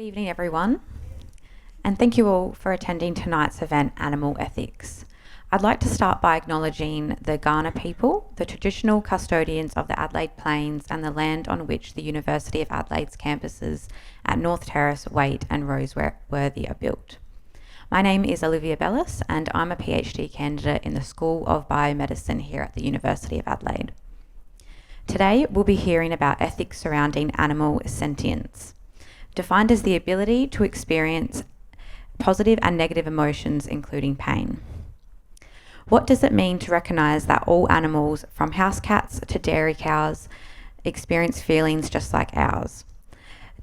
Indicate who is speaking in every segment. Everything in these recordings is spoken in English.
Speaker 1: Good evening, everyone, and thank you all for attending tonight's event, Animal Ethics. I'd like to start by acknowledging the Kaurna people, the traditional custodians of the Adelaide Plains and the land on which the University of Adelaide's campuses at North Terrace, Waite and Roseworthy are built. My name is Olivia Bellis and I'm a PhD candidate in the School of Biomedicine here at the University of Adelaide. Today we'll be hearing about ethics surrounding animal sentience, defined as the ability to experience positive and negative emotions, including pain. What does it mean to recognise that all animals, from house cats to dairy cows, experience feelings just like ours?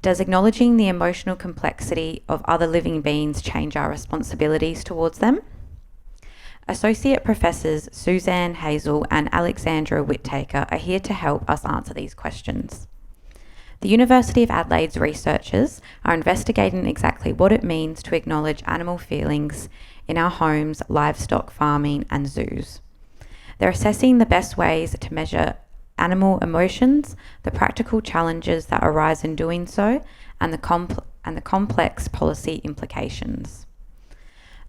Speaker 1: Does acknowledging the emotional complexity of other living beings change our responsibilities towards them? Associate Professors Suzanne, Hazel and Alexandra Whittaker are here to help us answer these questions. The University of Adelaide's researchers are investigating exactly what it means to acknowledge animal feelings in our homes, livestock farming and zoos. They're assessing the best ways to measure animal emotions, the practical challenges that arise in doing so, and the complex policy implications.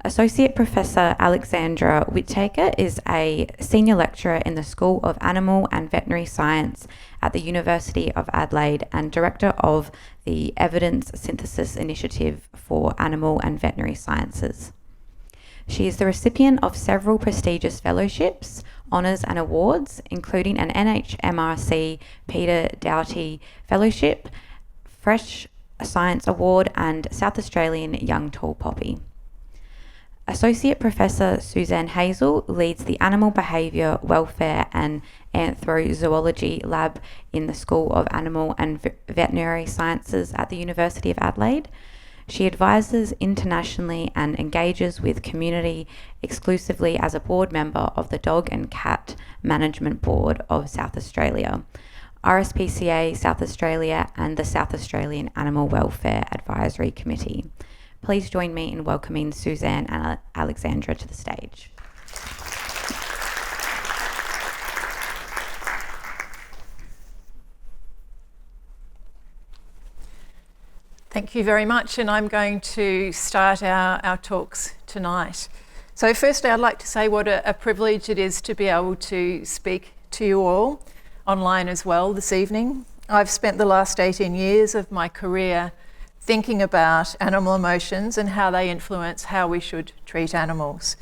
Speaker 1: Associate Professor Alexandra Whittaker is a senior lecturer in the School of Animal and Veterinary Science at the University of Adelaide and director of the Evidence Synthesis Initiative for Animal and Veterinary Sciences. She is the recipient of several prestigious fellowships, honours and awards, including an NHMRC Peter Doughty Fellowship, Fresh Science Award and South Australian Young Tall Poppy. Associate Professor Suzanne Hazel leads the Animal Behaviour, Welfare and Anthrozoology Lab in the School of Animal and Veterinary Sciences at the University of Adelaide. She advises internationally and engages with community exclusively as a board member of the Dog and Cat Management Board of South Australia, RSPCA South Australia and the South Australian Animal Welfare Advisory Committee. Please join me in welcoming Suzanne and Alexandra to the stage.
Speaker 2: Thank you very much, and I'm going to start our talks tonight. So firstly, I'd like to say what a privilege it is to be able to speak to you all online as well this evening. I've spent the last 18 years of my career thinking about animal emotions and how they influence how we should treat animals.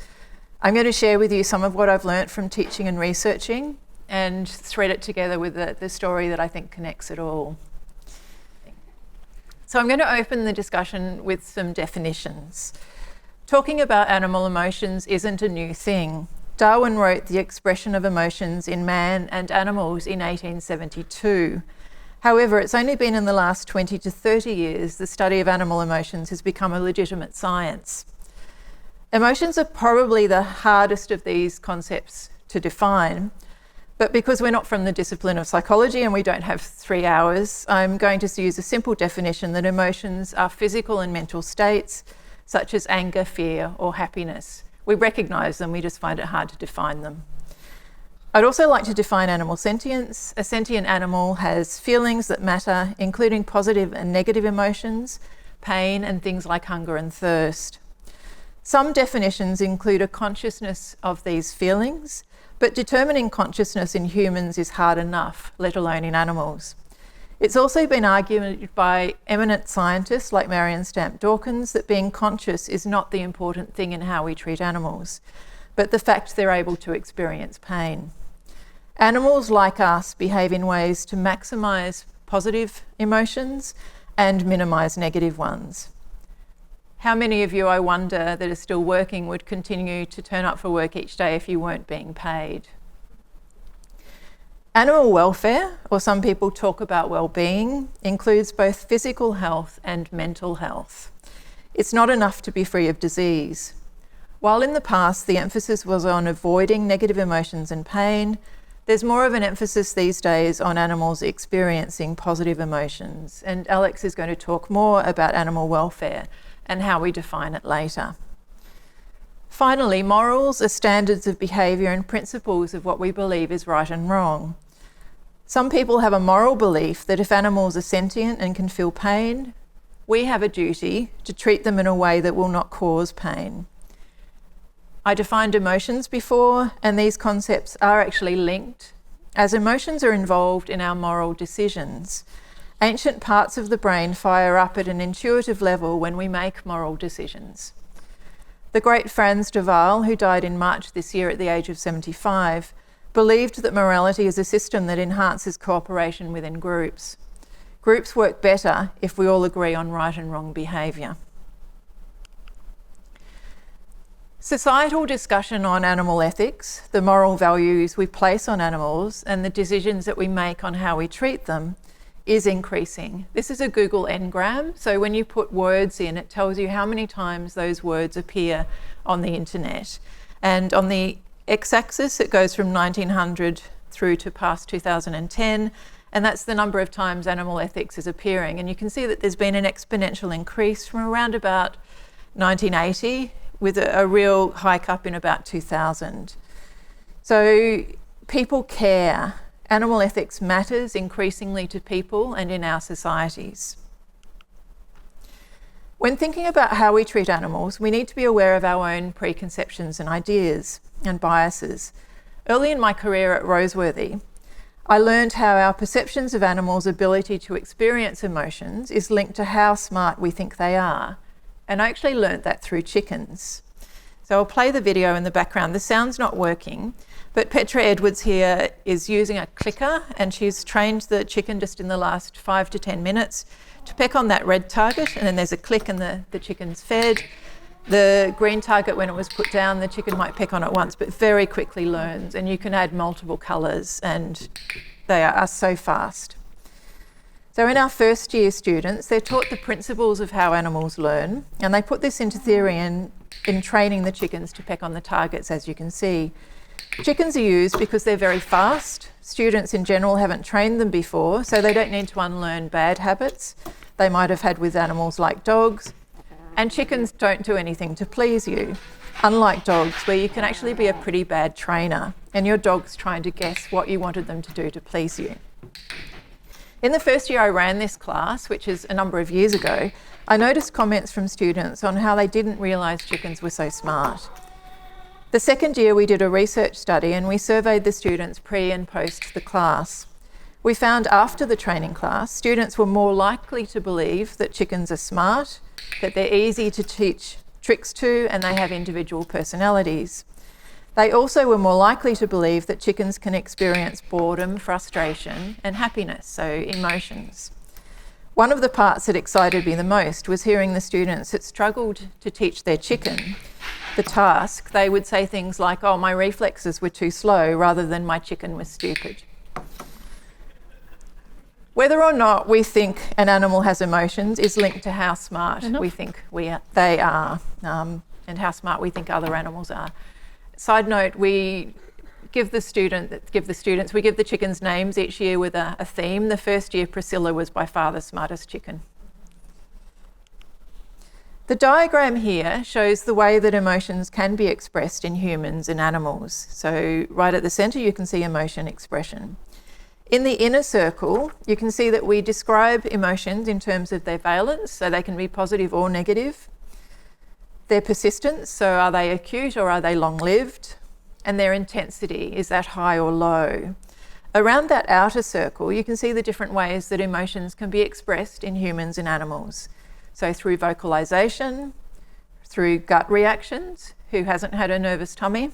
Speaker 2: I'm going to share with you some of what I've learnt from teaching and researching and thread it together with the story that I think connects it all. So I'm going to open the discussion with some definitions. Talking about animal emotions isn't a new thing. Darwin wrote The Expression of Emotions in Man and Animals in 1872. However, it's only been in the last 20 to 30 years the study of animal emotions has become a legitimate science. Emotions are probably the hardest of these concepts to define, but because we're not from the discipline of psychology and we don't have 3 hours, I'm going to use a simple definition that emotions are physical and mental states, such as anger, fear, or happiness. We recognise them, we just find it hard to define them. I'd also like to define animal sentience. A sentient animal has feelings that matter, including positive and negative emotions, pain, and things like hunger and thirst. Some definitions include a consciousness of these feelings, but determining consciousness in humans is hard enough, let alone in animals. It's also been argued by eminent scientists like Marion Stamp Dawkins that being conscious is not the important thing in how we treat animals, but the fact they're able to experience pain. Animals, like us, behave in ways to maximise positive emotions and minimise negative ones. How many of you, I wonder, that are still working would continue to turn up for work each day if you weren't being paid? Animal welfare, or some people talk about well-being, includes both physical health and mental health. It's not enough to be free of disease. While in the past the emphasis was on avoiding negative emotions and pain, there's more of an emphasis these days on animals experiencing positive emotions, and Alex is going to talk more about animal welfare and how we define it later. Finally, morals are standards of behaviour and principles of what we believe is right and wrong. Some people have a moral belief that if animals are sentient and can feel pain, we have a duty to treat them in a way that will not cause pain. I defined emotions before, and these concepts are actually linked, as emotions are involved in our moral decisions. Ancient parts of the brain fire up at an intuitive level when we make moral decisions. The great Frans de Waal, who died in March this year at the age of 75, believed that morality is a system that enhances cooperation within groups. Groups work better if we all agree on right and wrong behaviour. Societal discussion on animal ethics, the moral values we place on animals, and the decisions that we make on how we treat them is increasing. This is a Google Ngram, so when you put words in, it tells you how many times those words appear on the internet. And on the x-axis, it goes from 1900 through to past 2010, and that's the number of times animal ethics is appearing. And you can see that there's been an exponential increase from around about 1980, with a real hike up in about 2000. So people care. Animal ethics matters increasingly to people and in our societies. When thinking about how we treat animals, we need to be aware of our own preconceptions and ideas and biases. Early in my career at Roseworthy, I learned how our perceptions of animals' ability to experience emotions is linked to how smart we think they are. And I actually learnt that through chickens. So I'll play the video in the background. The sound's not working, but Petra Edwards here is using a clicker, and she's trained the chicken just in the last 5 to 10 minutes to peck on that red target, and then there's a click and the chicken's fed. The green target, when it was put down, the chicken might peck on it once, but very quickly learns, and you can add multiple colours, and they are so fast. So in our first year students, they're taught the principles of how animals learn, and they put this into theory in training the chickens to peck on the targets, as you can see. Chickens are used because they're very fast. Students in general haven't trained them before, so they don't need to unlearn bad habits they might have had with animals like dogs. And chickens don't do anything to please you, unlike dogs, where you can actually be a pretty bad trainer, and your dog's trying to guess what you wanted them to do to please you. In the first year I ran this class, which is a number of years ago, I noticed comments from students on how they didn't realise chickens were so smart. The second year we did a research study, and we surveyed the students pre and post the class. We found after the training class, students were more likely to believe that chickens are smart, that they're easy to teach tricks to, and they have individual personalities. They also were more likely to believe that chickens can experience boredom, frustration, and happiness, so emotions. One of the parts that excited me the most was hearing the students that struggled to teach their chicken the task. They would say things like, "Oh, my reflexes were too slow," rather than "my chicken was stupid." Whether or not we think an animal has emotions is linked to how smart we think they are, and how smart we think other animals are. Side note, we give the chickens names each year with a theme. The first year, Priscilla was by far the smartest chicken. The diagram here shows the way that emotions can be expressed in humans and animals. So right at the centre, you can see emotion expression. In the inner circle, you can see that we describe emotions in terms of their valence, so they can be positive or negative. Their persistence, so are they acute or are they long-lived? And their intensity, is that high or low? Around that outer circle, you can see the different ways that emotions can be expressed in humans and animals. So through vocalisation, through gut reactions, who hasn't had a nervous tummy,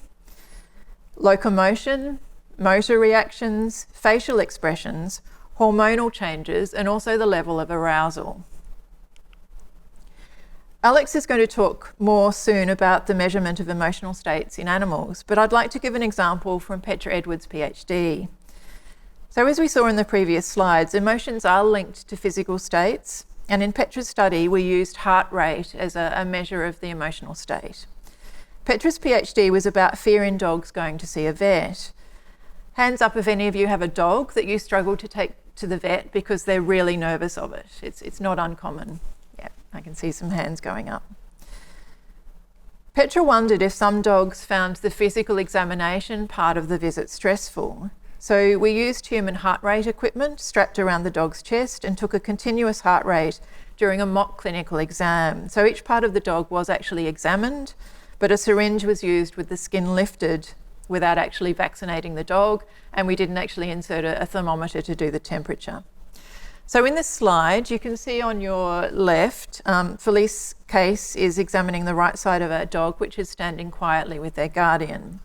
Speaker 2: locomotion, motor reactions, facial expressions, hormonal changes, and also the level of arousal. Alex is going to talk more soon about the measurement of emotional states in animals, but I'd like to give an example from Petra Edwards' PhD. So as we saw in the previous slides, emotions are linked to physical states, and in Petra's study we used heart rate as a measure of the emotional state. Petra's PhD was about fear in dogs going to see a vet. Hands up if any of you have a dog that you struggle to take to the vet because they're really nervous of it. It's not uncommon. Yeah, I can see some hands going up. Petra wondered if some dogs found the physical examination part of the visit stressful. So we used human heart rate equipment strapped around the dog's chest and took a continuous heart rate during a mock clinical exam. So each part of the dog was actually examined, but a syringe was used with the skin lifted without actually vaccinating the dog, and we didn't actually insert a thermometer to do the temperature. So in this slide, you can see on your left, Felice Case is examining the right side of a dog which is standing quietly with their guardian.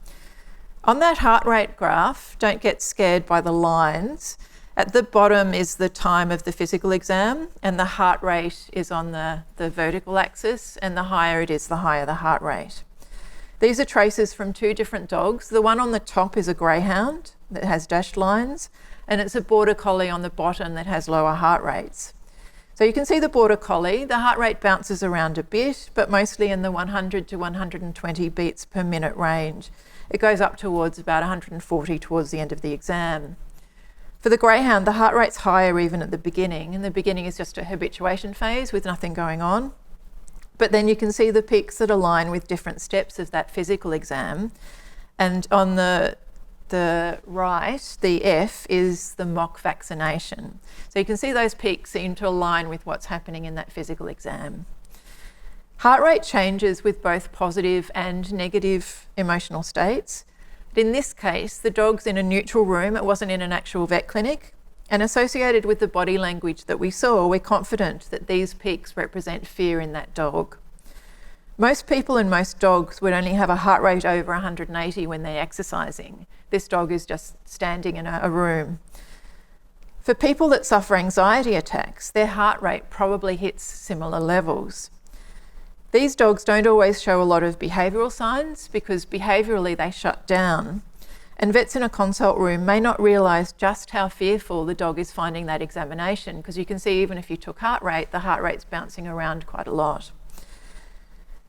Speaker 2: On that heart rate graph, don't get scared by the lines. At the bottom is the time of the physical exam, and the heart rate is on the vertical axis, and the higher it is, the higher the heart rate. These are traces from two different dogs. The one on the top is a greyhound that has dashed lines, and it's a border collie on the bottom that has lower heart rates. So you can see the border collie, the heart rate bounces around a bit, but mostly in the 100 to 120 beats per minute range. It goes up towards about 140 towards the end of the exam. For the greyhound, the heart rate's higher even at the beginning, and the beginning is just a habituation phase with nothing going on. But then you can see the peaks that align with different steps of that physical exam. And on the right, the F is the mock vaccination. So you can see those peaks seem to align with what's happening in that physical exam. Heart rate changes with both positive and negative emotional states. But in this case, the dog's in a neutral room. It wasn't in an actual vet clinic. And associated with the body language that we saw, we're confident that these peaks represent fear in that dog. Most people and most dogs would only have a heart rate over 180 when they're exercising. This dog is just standing in a room. For people that suffer anxiety attacks, their heart rate probably hits similar levels. These dogs don't always show a lot of behavioural signs because behaviourally they shut down. And vets in a consult room may not realise just how fearful the dog is finding that examination, because you can see even if you took heart rate, the heart rate's bouncing around quite a lot.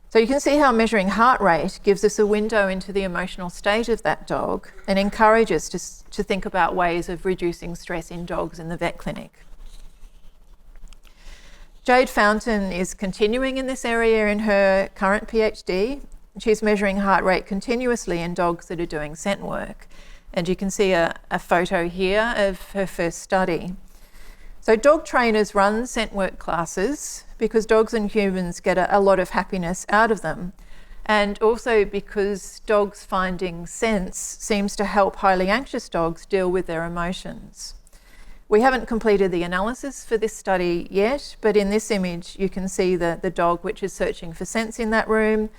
Speaker 2: So you can see how measuring heart rate gives us a window into the emotional state of that dog and encourages us to think about ways of reducing stress in dogs in the vet clinic. Jade Fountain is continuing in this area in her current PhD. She's measuring heart rate continuously in dogs that are doing scent work. And you can see a photo here of her first study. So dog trainers run scent work classes because dogs and humans get a lot of happiness out of them. And also because dogs finding scents seems to help highly anxious dogs deal with their emotions. We haven't completed the analysis for this study yet, but in this image you can see the dog which is searching for scents in that room.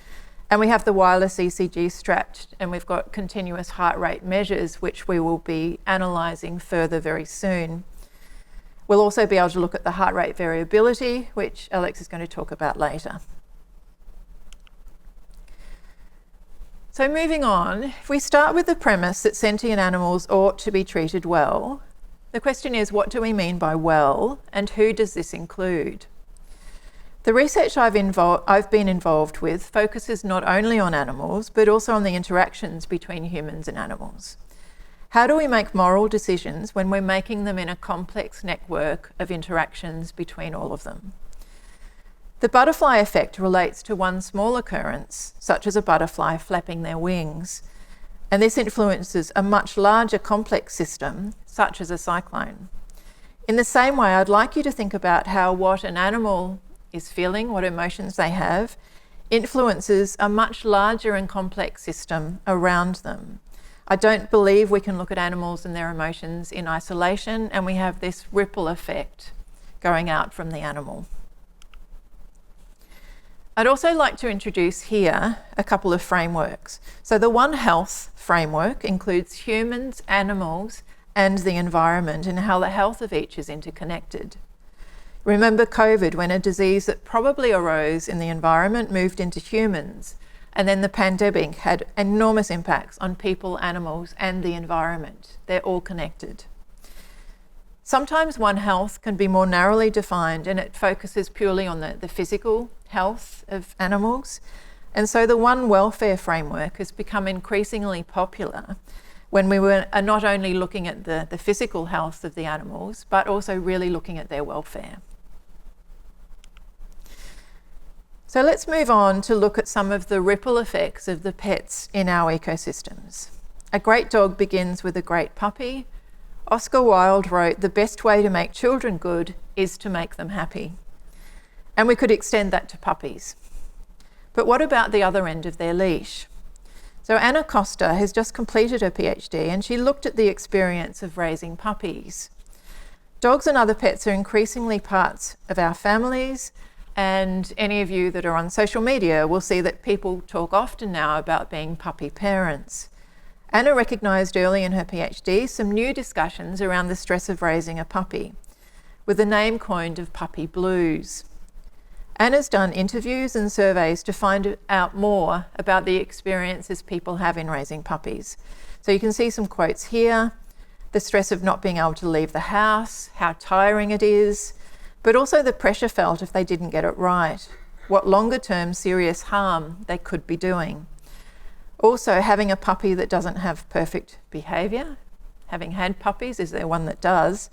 Speaker 2: And we have the wireless ECG strapped, and we've got continuous heart rate measures which we will be analysing further very soon. We'll also be able to look at the heart rate variability, which Alex is going to talk about later. So moving on, if we start with the premise that sentient animals ought to be treated well, the question is, what do we mean by well, and who does this include? The research I've been involved with focuses not only on animals, but also on the interactions between humans and animals. How do we make moral decisions when we're making them in a complex network of interactions between all of them? The butterfly effect relates to one small occurrence, such as a butterfly flapping their wings, and this influences a much larger complex system, such as a cyclone. In the same way, I'd like you to think about how what an animal is feeling, what emotions they have, influences a much larger and complex system around them. I don't believe we can look at animals and their emotions in isolation, and we have this ripple effect going out from the animal. I'd also like to introduce here a couple of frameworks. So the One Health framework includes humans, animals, and the environment, and how the health of each is interconnected. Remember COVID, when a disease that probably arose in the environment moved into humans, and then the pandemic had enormous impacts on people, animals, and the environment. They're all connected. Sometimes One Health can be more narrowly defined, and it focuses purely on the physical health of animals. And so the One Welfare framework has become increasingly popular when we are not only looking at the physical health of the animals, but also really looking at their welfare. So let's move on to look at some of the ripple effects of the pets in our ecosystems. A great dog begins with a great puppy. Oscar Wilde wrote, "The best way to make children good is to make them happy." And we could extend that to puppies. But what about the other end of their leash? So Anna Costa has just completed her PhD and she looked at the experience of raising puppies. Dogs and other pets are increasingly parts of our families, and any of you that are on social media will see that people talk often now about being puppy parents. Anna recognised early in her PhD some new discussions around the stress of raising a puppy, with the name coined of puppy blues. Anna's done interviews and surveys to find out more about the experiences people have in raising puppies. So you can see some quotes here: the stress of not being able to leave the house, how tiring it is, but also the pressure felt if they didn't get it right, what longer-term serious harm they could be doing. Also, having a puppy that doesn't have perfect behaviour. Having had puppies, is there one that does?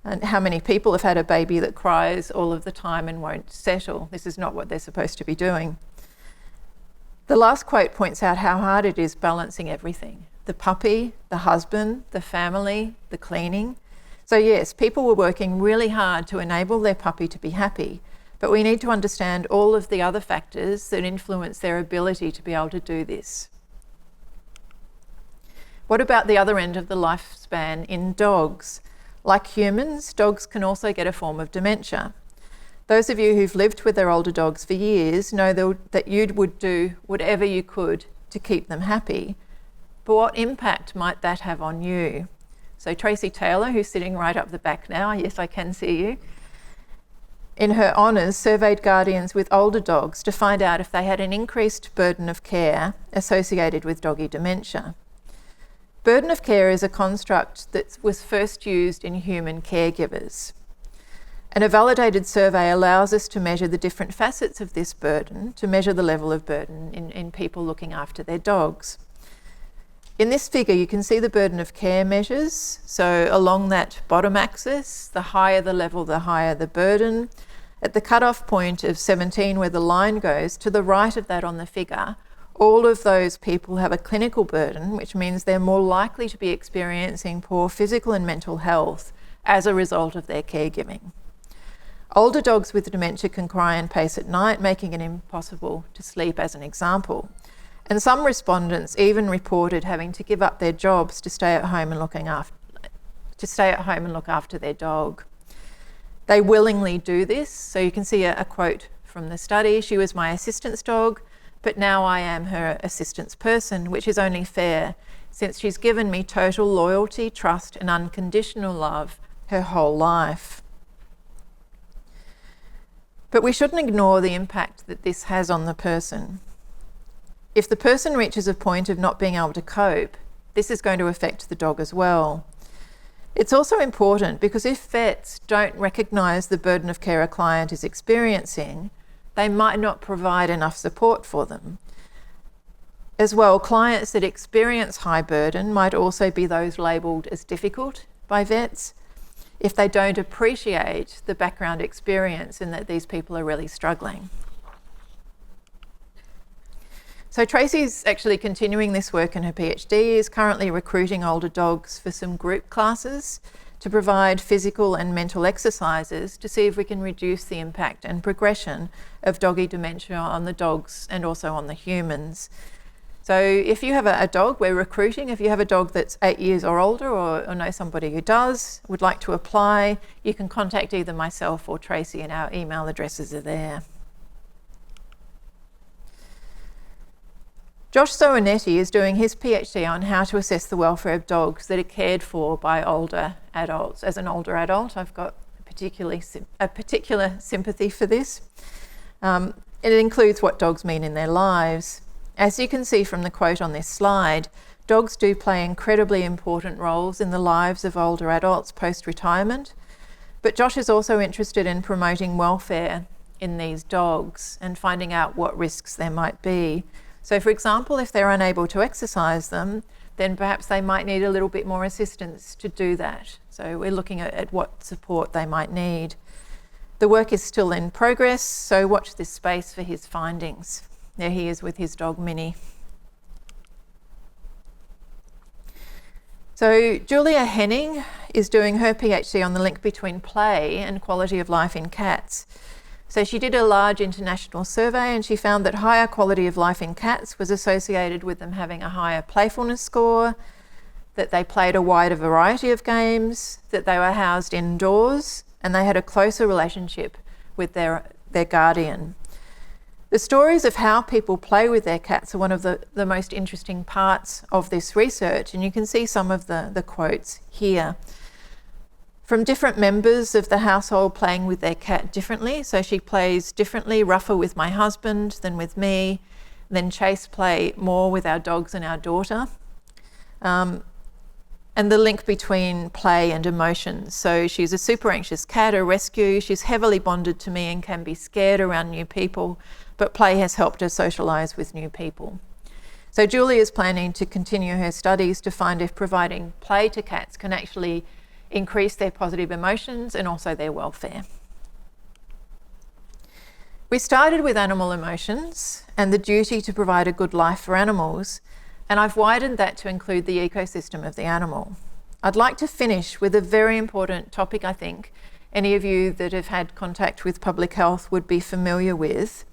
Speaker 2: And how many people have had a baby that cries all of the time and won't settle? This is not what they're supposed to be doing. The last quote points out how hard it is balancing everything: the puppy, the husband, the family, the cleaning. So yes, people were working really hard to enable their puppy to be happy, but we need to understand all of the other factors that influence their ability to be able to do this. What about the other end of the lifespan in dogs? Like humans, dogs can also get a form of dementia. Those of you who've lived with their older dogs for years know that you would do whatever you could to keep them happy. But what impact might that have on you? So Tracy Taylor, who's sitting right up the back now, yes, I can see you, in her honours surveyed guardians with older dogs to find out if they had an increased burden of care associated with doggy dementia. Burden of care is a construct that was first used in human caregivers. And a validated survey allows us to measure the different facets of this burden, to measure the level of burden in people looking after their dogs. In this figure, you can see the burden of care measures. So along that bottom axis, the higher the level, the higher the burden. At the cutoff point of 17, where the line goes, to the right of that on the figure, all of those people have a clinical burden, which means they're more likely to be experiencing poor physical and mental health as a result of their caregiving. Older dogs with dementia can cry and pace at night, making it impossible to sleep, as an example. And some respondents even reported having to give up their jobs to stay at home and look after their dog. They willingly do this. So you can see a quote from the study: "She was my assistance dog, but now I am her assistance person, which is only fair, since she's given me total loyalty, trust, and unconditional love her whole life." But we shouldn't ignore the impact that this has on the person. If the person reaches a point of not being able to cope, this is going to affect the dog as well. It's also important because if vets don't recognise the burden of care a client is experiencing, they might not provide enough support for them. As well, clients that experience high burden might also be those labelled as difficult by vets if they don't appreciate the background experience and that these people are really struggling. So Tracy's actually continuing this work in her PhD, is currently recruiting older dogs for some group classes to provide physical and mental exercises to see if we can reduce the impact and progression of doggy dementia on the dogs and also on the humans. So if you have a dog, we're recruiting. If you have a dog that's 8 years or older, or know somebody who does, would like to apply, you can contact either myself or Tracy, and our email addresses are there. Josh Soanetti is doing his PhD on how to assess the welfare of dogs that are cared for by older adults. As an older adult, I've got a particular sympathy for this. It includes what dogs mean in their lives. As you can see from the quote on this slide, dogs do play incredibly important roles in the lives of older adults post-retirement, but Josh is also interested in promoting welfare in these dogs and finding out what risks there might be. So for example, if they're unable to exercise them, then perhaps they might need a little bit more assistance to do that. So we're looking at what support they might need. The work is still in progress, so watch this space for his findings. There he is with his dog Minnie. So Julia Henning is doing her PhD on the link between play and quality of life in cats. So she did a large international survey and she found that higher quality of life in cats was associated with them having a higher playfulness score, that they played a wider variety of games, that they were housed indoors, and they had a closer relationship with their guardian. The stories of how people play with their cats are one of the most interesting parts of this research, and you can see some of the quotes here. From different members of the household playing with their cat differently. So she plays differently, rougher with my husband than with me. Then Chase play more with our dogs and our daughter. And the link between play and emotions. So she's a super anxious cat, a rescue. She's heavily bonded to me and can be scared around new people, but play has helped her socialise with new people. So Julie is planning to continue her studies to find if providing play to cats can actually increase their positive emotions and also their welfare. We started with animal emotions and the duty to provide a good life for animals, and I've widened that to include the ecosystem of the animal. I'd like to finish with a very important topic I think any of you that have had contact with public health would be familiar with.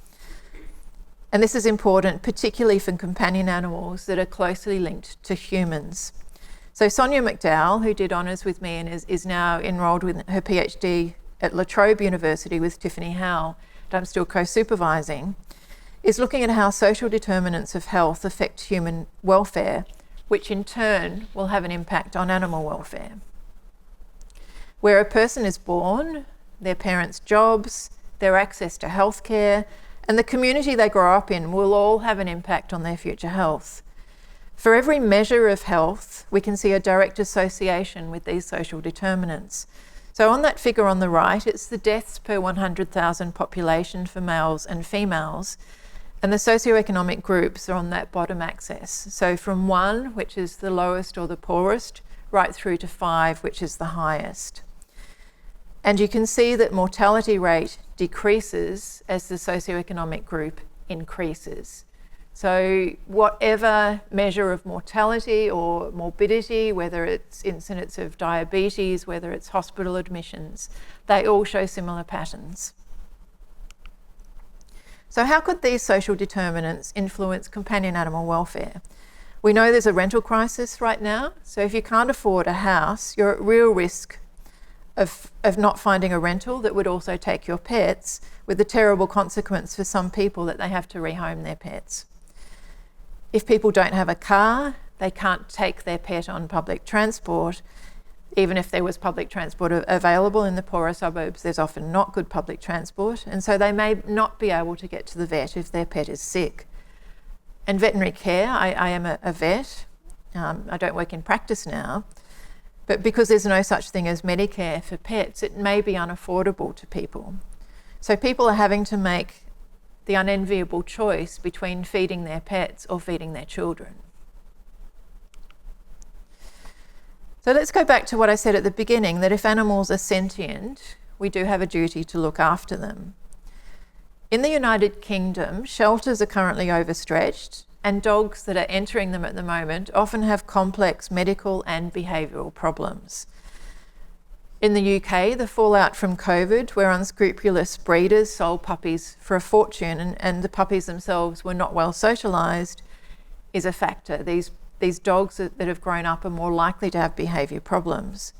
Speaker 2: And this is important particularly for companion animals that are closely linked to humans. So Sonia McDowell, who did honours with me and is now enrolled with her PhD at La Trobe University with Tiffany Howell, that I'm still co-supervising, is looking at how social determinants of health affect human welfare, which in turn will have an impact on animal welfare. Where a person is born, their parents' jobs, their access to healthcare, and the community they grow up in will all have an impact on their future health. For every measure of health, we can see a direct association with these social determinants. So on that figure on the right, it's the deaths per 100,000 population for males and females, and the socioeconomic groups are on that bottom axis. So from 1, which is the lowest or the poorest, right through to 5, which is the highest. And you can see that mortality rate decreases as the socioeconomic group increases. So whatever measure of mortality or morbidity, whether it's incidence of diabetes, whether it's hospital admissions, they all show similar patterns. So how could these social determinants influence companion animal welfare? We know there's a rental crisis right now, so if you can't afford a house, you're at real risk of not finding a rental that would also take your pets, with the terrible consequence for some people that they have to rehome their pets. If people don't have a car, they can't take their pet on public transport. Even if there was public transport available in the poorer suburbs, there's often not good public transport, and so they may not be able to get to the vet if their pet is sick. And veterinary care, I am a vet. I don't work in practice now, but because there's no such thing as Medicare for pets, it may be unaffordable to people. So people are having to make the unenviable choice between feeding their pets or feeding their children. So let's go back to what I said at the beginning, that if animals are sentient, we do have a duty to look after them. In the United Kingdom, shelters are currently overstretched, and dogs that are entering them at the moment often have complex medical and behavioural problems. In the UK, the fallout from COVID, where unscrupulous breeders sold puppies for a fortune and the puppies themselves were not well socialised, is a factor. These dogs that have grown up are more likely to have behaviour problems.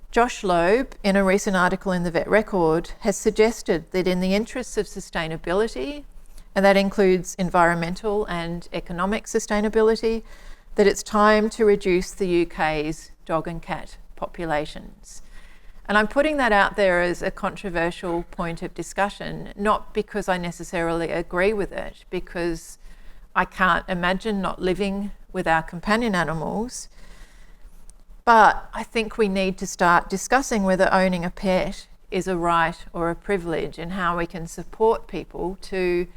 Speaker 2: Josh Loeb, in a recent article in the Vet Record, has suggested that in the interests of sustainability, and that includes environmental and economic sustainability, that it's time to reduce the UK's dog and cat populations. And I'm putting that out there as a controversial point of discussion, not because I necessarily agree with it, because I can't imagine not living with our companion animals. But I think we need to start discussing whether owning a pet is a right or a privilege, and how we can support people to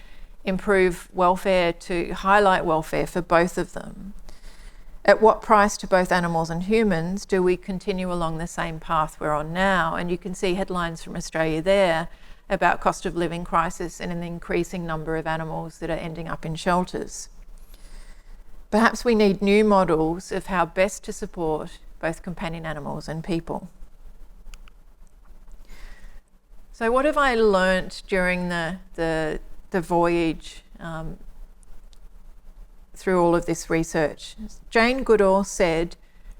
Speaker 2: improve welfare, to highlight welfare for both of them. At what price to both animals and humans do we continue along the same path we're on now? And you can see headlines from Australia there about cost of living crisis and an increasing number of animals that are ending up in shelters. Perhaps we need new models of how best to support both companion animals and people. So what have I learnt during the voyage through all of this research? Jane Goodall said,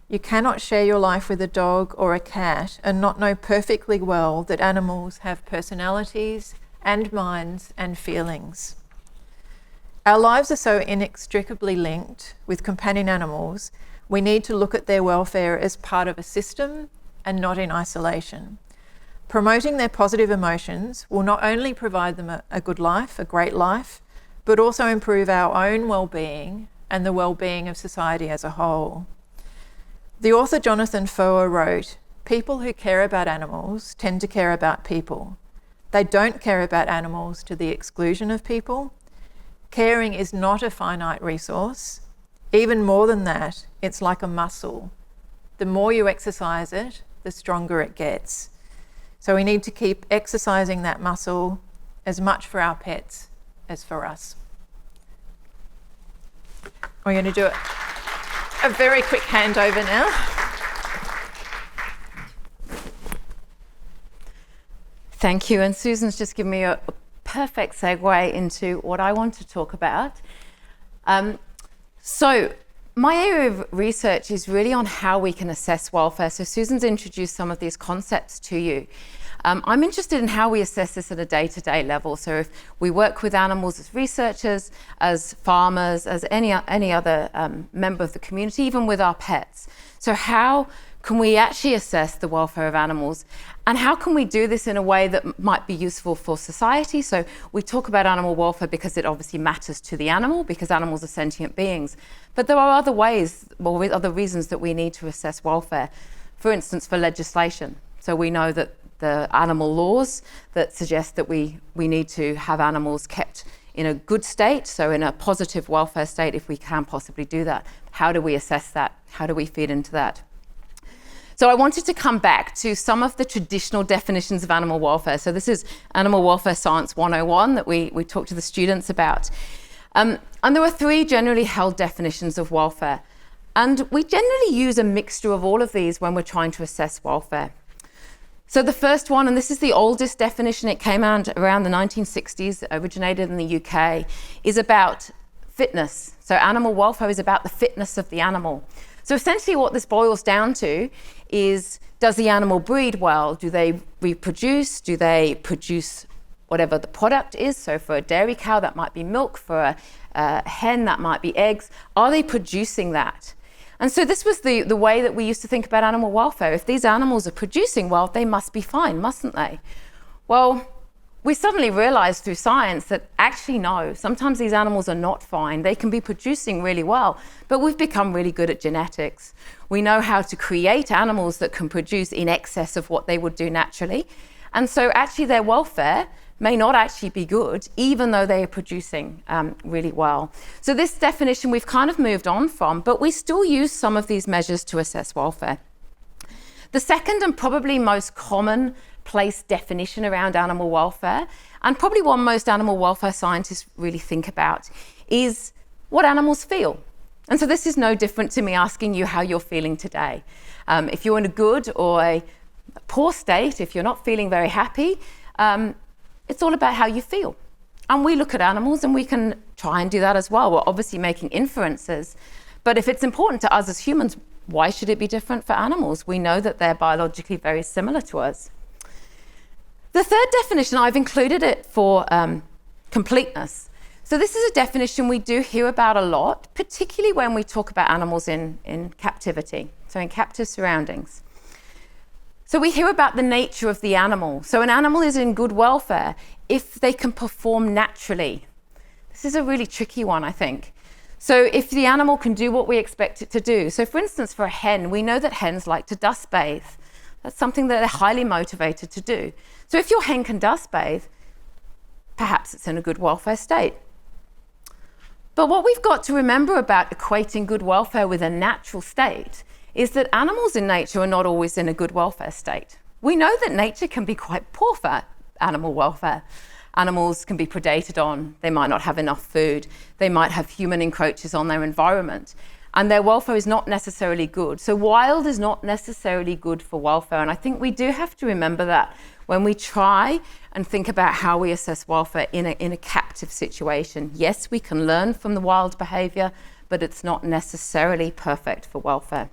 Speaker 2: "You cannot share your life with a dog or a cat and not know perfectly well that animals have personalities and minds and feelings." Our lives are so inextricably linked with companion animals, we need to look at their welfare as part of a system and not in isolation. Promoting their positive emotions will not only provide them a good life, a great life, but also improve our own well-being and the well-being of society as a whole. The author Jonathan Foer wrote, "People who care about animals tend to care about people. They don't care about animals to the exclusion of people. Caring is not a finite resource. Even more than that, it's like a muscle. The more you exercise it, the stronger it gets." So we need to keep exercising that muscle as much for our pets as for us. We're going to do a very quick handover now.
Speaker 3: Thank you. And Susan's just given me a perfect segue into what I want to talk about. So my area of research is really on how we can assess welfare. So Susan's introduced some of these concepts to you. I'm interested in how we assess this at a day-to-day level. So if we work with animals as researchers, as farmers, as any other member of the community, even with our pets. So how can we actually assess the welfare of animals? And how can we do this in a way that might be useful for society? So we talk about animal welfare because it obviously matters to the animal, because animals are sentient beings. But there are other ways, or other reasons that we need to assess welfare. For instance, for legislation. So we know that the animal laws that suggest that we need to have animals kept in a good state, so in a positive welfare state, if we can possibly do that. How do we assess that? How do we feed into that? So I wanted to come back to some of the traditional definitions of animal welfare. So this is Animal Welfare Science 101 that we talked to the students about. And there are three generally held definitions of welfare. And we generally use a mixture of all of these when we're trying to assess welfare. So the first one, and this is the oldest definition, it came out around the 1960s, originated in the UK, is about fitness. So animal welfare is about the fitness of the animal. So essentially what this boils down to is, does the animal breed well? Do they reproduce? Do they produce whatever the product is? So for a dairy cow, that might be milk. For a hen, that might be eggs. Are they producing that? And so this was the way that we used to think about animal welfare. If these animals are producing well, they must be fine, mustn't they? Well, we suddenly realized through science that actually no, sometimes these animals are not fine. They can be producing really well, but we've become really good at genetics. We know how to create animals that can produce in excess of what they would do naturally. And so actually their welfare may not actually be good, even though they are producing really well. So this definition we've kind of moved on from, but we still use some of these measures to assess welfare. The second and probably most common place definition around animal welfare, and probably one most animal welfare scientists really think about, is what animals feel. And so this is no different to me asking you how you're feeling today. If you're in a good or a poor state, if you're not feeling very happy, it's all about how you feel. And we look at animals and we can try and do that as well. We're obviously making inferences. But if it's important to us as humans, why should it be different for animals? We know that they're biologically very similar to us. The third definition, I've included it for completeness. So this is a definition we do hear about a lot, particularly when we talk about animals in captivity, so in captive surroundings. So we hear about the nature of the animal. So an animal is in good welfare if they can perform naturally. This is a really tricky one, I think. So if the animal can do what we expect it to do. So for instance, for a hen, we know that hens like to dust bathe. That's something that they're highly motivated to do. So if your hen can dust bathe, perhaps it's in a good welfare state. But what we've got to remember about equating good welfare with a natural state is that animals in nature are not always in a good welfare state. We know that nature can be quite poor for animal welfare. Animals can be predated on, they might not have enough food, they might have human encroaches on their environment, and their welfare is not necessarily good. So wild is not necessarily good for welfare, and I think we do have to remember that when we try and think about how we assess welfare in a captive situation. Yes, we can learn from the wild behaviour, but it's not necessarily perfect for welfare.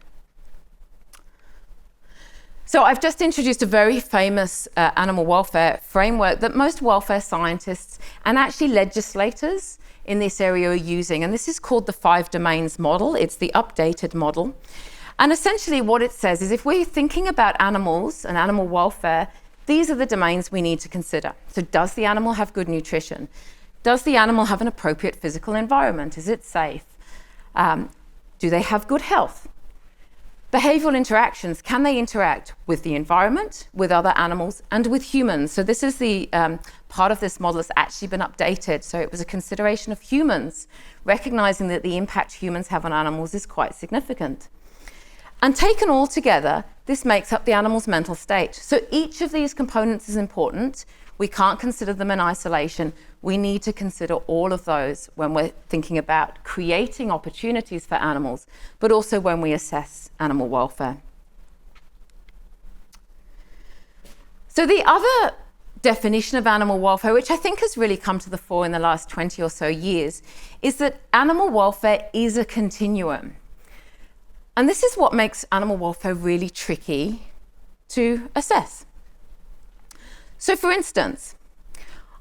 Speaker 3: So I've just introduced a very famous animal welfare framework that most welfare scientists and actually legislators in this area are using. And this is called the 5 domains model. It's the updated model. And essentially what it says is if we're thinking about animals and animal welfare, these are the domains we need to consider. So does the animal have good nutrition? Does the animal have an appropriate physical environment? Is it safe? Do they have good health? Behavioural interactions, can they interact with the environment, with other animals, and with humans? So this is the part of this model that's actually been updated. So it was a consideration of humans, recognising that the impact humans have on animals is quite significant. And taken all together, this makes up the animal's mental state. So each of these components is important. We can't consider them in isolation. We need to consider all of those when we're thinking about creating opportunities for animals, but also when we assess animal welfare. So the other definition of animal welfare, which I think has really come to the fore in the last 20 or so years, is that animal welfare is a continuum. And this is what makes animal welfare really tricky to assess. So for instance,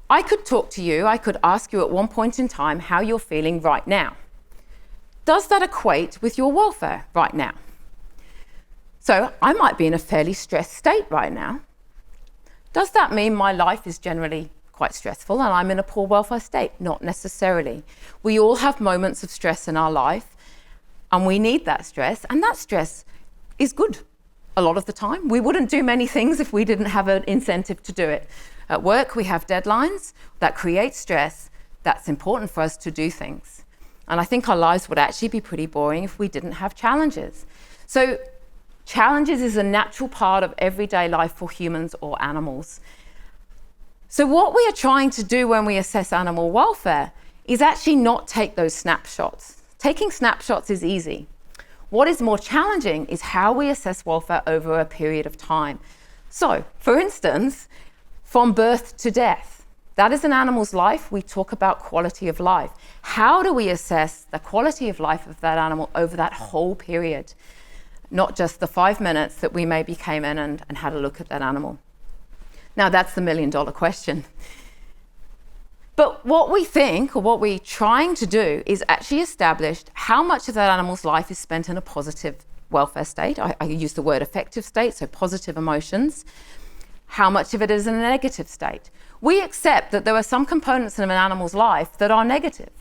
Speaker 3: I could talk to you, I could ask you at one point in time how you're feeling right now. Does that equate with your welfare right now? So I might be in a fairly stressed state right now. Does that mean my life is generally quite stressful and I'm in a poor welfare state? Not necessarily. We all have moments of stress in our life and we need that stress, and that stress is good a lot of the time. We wouldn't do many things if we didn't have an incentive to do it. At work, we have deadlines that create stress. That's important for us to do things. And I think our lives would actually be pretty boring if we didn't have challenges. So challenges is a natural part of everyday life for humans or animals. So what we are trying to do when we assess animal welfare is actually not take those snapshots. Taking snapshots is easy. What is more challenging is how we assess welfare over a period of time. So, for instance, from birth to death, that is an animal's life. We talk about quality of life. How do we assess the quality of life of that animal over that whole period? Not just the 5 minutes that we maybe came in and had a look at that animal. Now, that's the million-dollar question. But what we think, or what we're trying to do, is actually establish how much of that animal's life is spent in a positive welfare state. I use the word affective state, so positive emotions. How much of it is in a negative state? We accept that there are some components in an animal's life that are negative.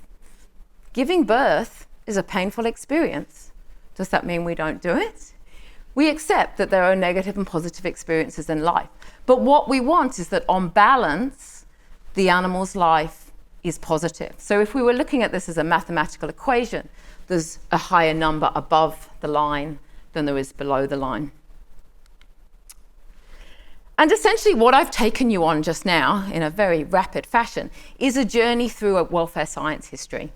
Speaker 3: Giving birth is a painful experience. Does that mean we don't do it? We accept that there are negative and positive experiences in life. But what we want is that on balance, the animal's life is positive. So if we were looking at this as a mathematical equation, there's a higher number above the line than there is below the line. And essentially what I've taken you on just now in a very rapid fashion is a journey through a welfare science history.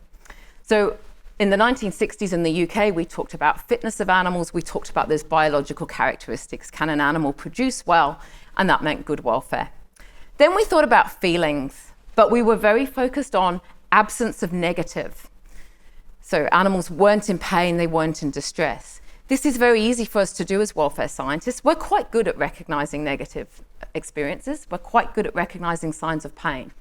Speaker 3: So in the 1960s in the UK, we talked about fitness of animals. We talked about those biological characteristics. Can an animal produce well? And that meant good welfare. Then we thought about feelings, but we were very focused on absence of negative. So animals weren't in pain, they weren't in distress. This is very easy for us to do as welfare scientists. We're quite good at recognizing negative experiences. We're quite good at recognizing signs of pain.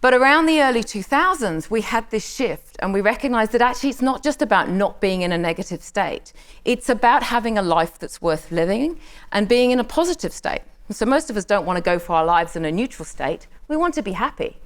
Speaker 3: But around the early 2000s, we had this shift and we recognized that actually it's not just about not being in a negative state. It's about having a life that's worth living and being in a positive state. So most of us don't want to go for our lives in a neutral state. We want to be happy.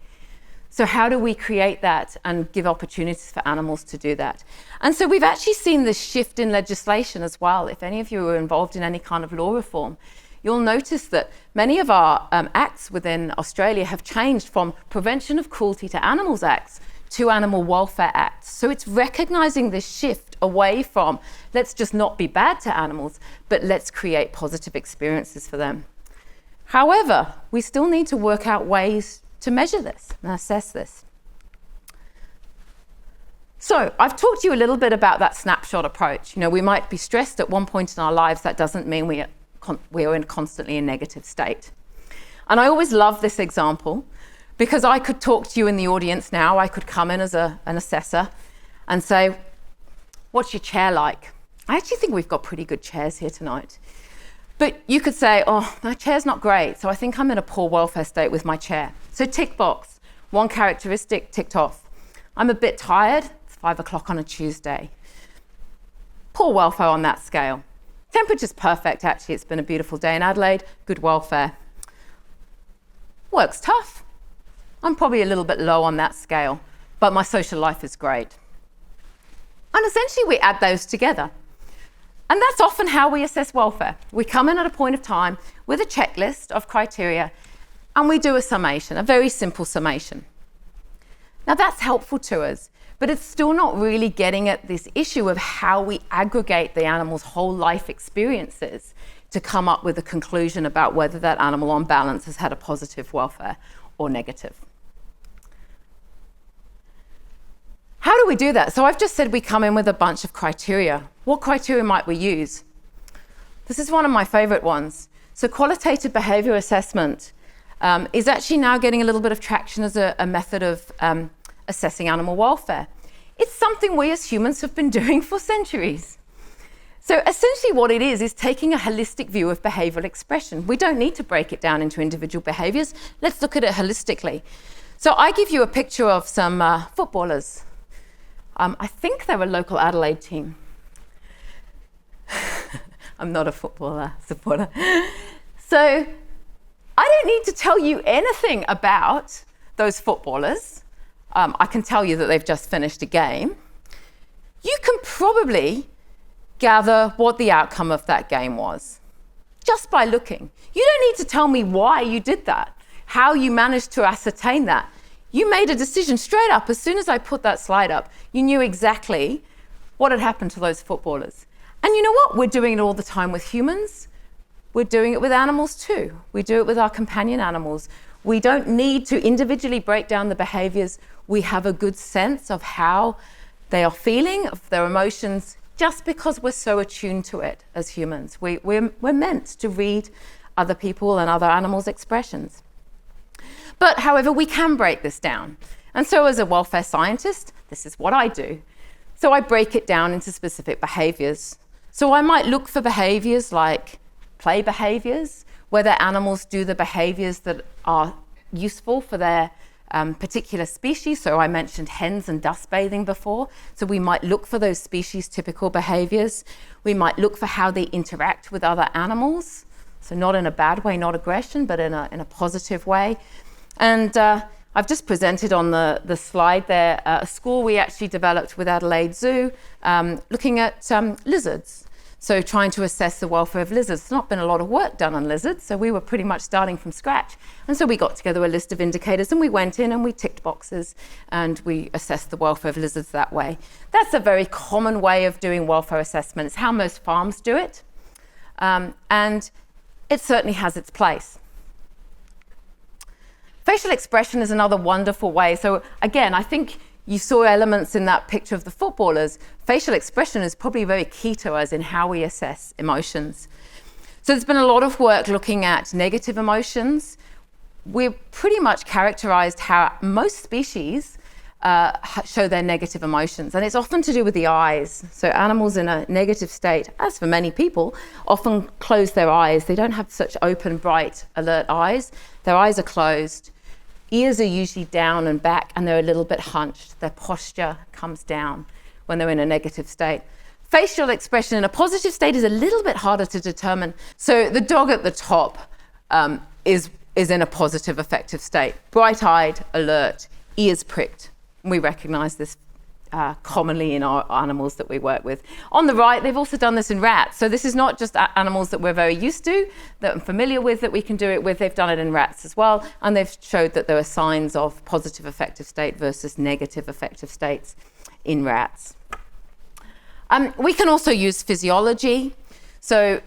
Speaker 3: So how do we create that and give opportunities for animals to do that? And so we've actually seen this shift in legislation as well. If any of you are involved in any kind of law reform, you'll notice that many of our acts within Australia have changed from Prevention of Cruelty to Animals Acts to Animal Welfare Acts. So it's recognising this shift away from let's just not be bad to animals, but let's create positive experiences for them. However, we still need to work out ways to measure this and assess this. So I've talked to you a little bit about that snapshot approach. We might be stressed at one point in our lives. That doesn't mean we are constantly in a negative state. And I always love this example because I could talk to you in the audience now. I could come in as an assessor and say, what's your chair like? I actually think we've got pretty good chairs here tonight. But you could say, oh, my chair's not great, so I think I'm in a poor welfare state with my chair. So tick box, one characteristic ticked off. I'm a bit tired, it's 5 o'clock on a Tuesday. Poor welfare on that scale. Temperature's perfect, actually, it's been a beautiful day in Adelaide, good welfare. Work's tough. I'm probably a little bit low on that scale, but my social life is great. And essentially we add those together. And that's often how we assess welfare. We come in at a point of time with a checklist of criteria and we do a summation, a very simple summation. Now that's helpful to us, but it's still not really getting at this issue of how we aggregate the animal's whole life experiences to come up with a conclusion about whether that animal on balance has had a positive welfare or negative. How do we do that? So I've just said we come in with a bunch of criteria. What criteria might we use? This is one of my favorite ones. So qualitative behavior assessment is actually now getting a little bit of traction as a method of assessing animal welfare. It's something we as humans have been doing for centuries. So essentially what it is taking a holistic view of behavioral expression. We don't need to break it down into individual behaviors. Let's look at it holistically. So I give you a picture of some footballers. I think they're a local Adelaide team. I'm not a footballer supporter. So I don't need to tell you anything about those footballers. I can tell you that they've just finished a game. You can probably gather what the outcome of that game was just by looking. You don't need to tell me why you did that, how you managed to ascertain that. You made a decision straight up. As soon as I put that slide up, you knew exactly what had happened to those footballers. And you know what? We're doing it all the time with humans. We're doing it with animals too. We do it with our companion animals. We don't need to individually break down the behaviors. We have a good sense of how they are feeling, of their emotions, just because we're so attuned to it as humans. We're meant to read other people and other animals' expressions. But however, we can break this down. And so as a welfare scientist, this is what I do. So I break it down into specific behaviors. So I might look for behaviors like play behaviors, whether animals do the behaviors that are useful for their particular species. So I mentioned hens and dust bathing before. So we might look for those species typical behaviors. We might look for how they interact with other animals. So not in a bad way, not aggression, but in a positive way. And I've just presented on the slide there a score we actually developed with Adelaide Zoo looking at lizards. So trying to assess the welfare of lizards. There's not been a lot of work done on lizards, so we were pretty much starting from scratch. And so we got together a list of indicators and we went in and we ticked boxes and we assessed the welfare of lizards that way. That's a very common way of doing welfare assessment. It's how most farms do it. And it certainly has its place. Facial expression is another wonderful way. So again, I think you saw elements in that picture of the footballers. Facial expression is probably very key to us in how we assess emotions. So there's been a lot of work looking at negative emotions. We've pretty much characterized how most species show their negative emotions, and it's often to do with the eyes. So animals in a negative state, as for many people, often close their eyes. They don't have such open, bright, alert eyes. Their eyes are closed. Ears are usually down and back, and they're a little bit hunched. Their posture comes down when they're in a negative state. Facial expression in a positive state is a little bit harder to determine. So the dog at the top is in a positive affective state. Bright-eyed, alert, ears pricked. We recognize this commonly in our animals that we work with. On the right, they've also done this in rats. So this is not just animals that we're very used to, that I'm familiar with, that we can do it with. They've done it in rats as well. And they've showed that there are signs of positive affective state versus negative affective states in rats. We can also use physiology. So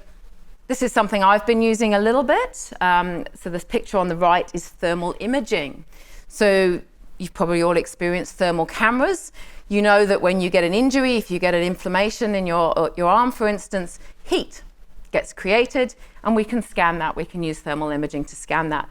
Speaker 3: This is something I've been using a little bit. So this picture on the right is thermal imaging. So you've probably all experienced thermal cameras. You know that when you get an injury, if you get an inflammation in your arm, for instance, heat gets created, and we can scan that. We can use thermal imaging to scan that.